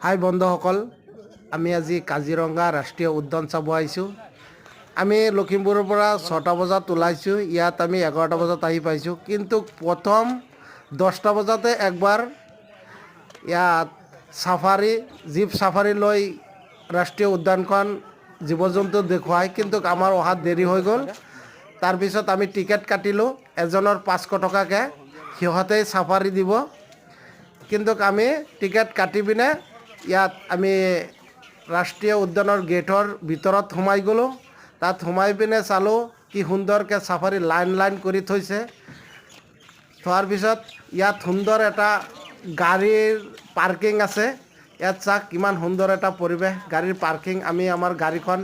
হাই বন্ধুসকল, আমি আজি কাজিৰঙা ৰাষ্ট্ৰীয় উদ্যান চাব আহিছোঁ। আমি লখিমপুৰৰ পৰা 6টা বজাত ওলাইছোঁ। ইয়াত আমি 11টা বজাত আহি পাইছোঁ। কিন্তু প্ৰথম 10টা বজাতে একবাৰ ইয়াত জীপ চাফাৰী লৈ ৰাষ্ট্ৰীয় উদ্যানখন জীৱ জন্তু দেখুৱায়, কিন্তু আমাৰ অহাত দেৰি হৈ গ'ল। তাৰপিছত আমি টিকেট কাটিলোঁ, এজনৰ 500 টকাকৈ। সিহঁতেই চাফাৰী দিব, কিন্তু আমি টিকেট কাটি পিনে ইয়াত আমি ৰাষ্ট্ৰীয় উদ্যানৰ গেটৰ ভিতৰত সোমাই গ'লোঁ। তাত সোমাই পিনে চালোঁ কি সুন্দৰকৈ চাফাৰী লাইন কৰি থৈছে। থোৱাৰ পিছত ইয়াত সুন্দৰ এটা গাড়ীৰ পাৰ্কিং আছে। ইয়াত চাওক কিমান সুন্দৰ এটা পৰিৱেশ, গাড়ীৰ পাৰ্কিং। আমি আমাৰ গাড়ীখন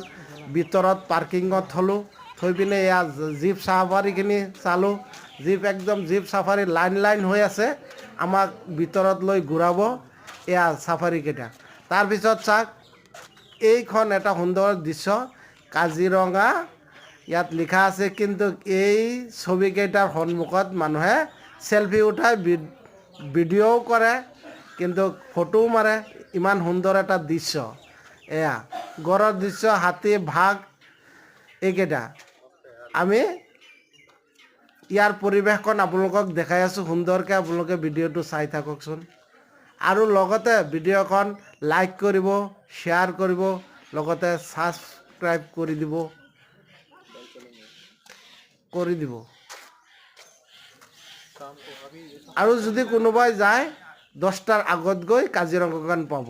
ভিতৰত পাৰ্কিঙত থলোঁ। থৈ পিনে ইয়াত জীপ চাফাৰীখিনি চালোঁ। জীপ চাফাৰী লাইন হৈ আছে, আমাক ভিতৰত লৈ ঘূৰাব এয়া চাফাৰীকেইটা। তাৰপিছত চাওক এইখন এটা সুন্দৰ দৃশ্য, কাজিৰঙা ইয়াত লিখা আছে, কিন্তু এই ছবিকেইটাৰ সন্মুখত মানুহে চেলফি উঠাই ভিডিঅ'ও কৰে, কিন্তু ফটোও মাৰে। ইমান সুন্দৰ এটা দৃশ্য। এয়া গড়ৰ দৃশ্য, হাতী, বাঘ এইকেইটা। আমি ইয়াৰ পৰিৱেশখন আপোনালোকক দেখাই আছোঁ সুন্দৰকৈ। আপোনালোকে ভিডিঅ'টো চাই থাককচোন, আৰু লগতে ভিডিঅ'খন লাইক কৰিব, শ্বেয়াৰ কৰিব, লগতে ছাবস্ক্ৰাইব কৰি দিব। আৰু যদি কোনোবাই যায় 10টাৰ আগত গৈ কাজিৰঙাখন পাব।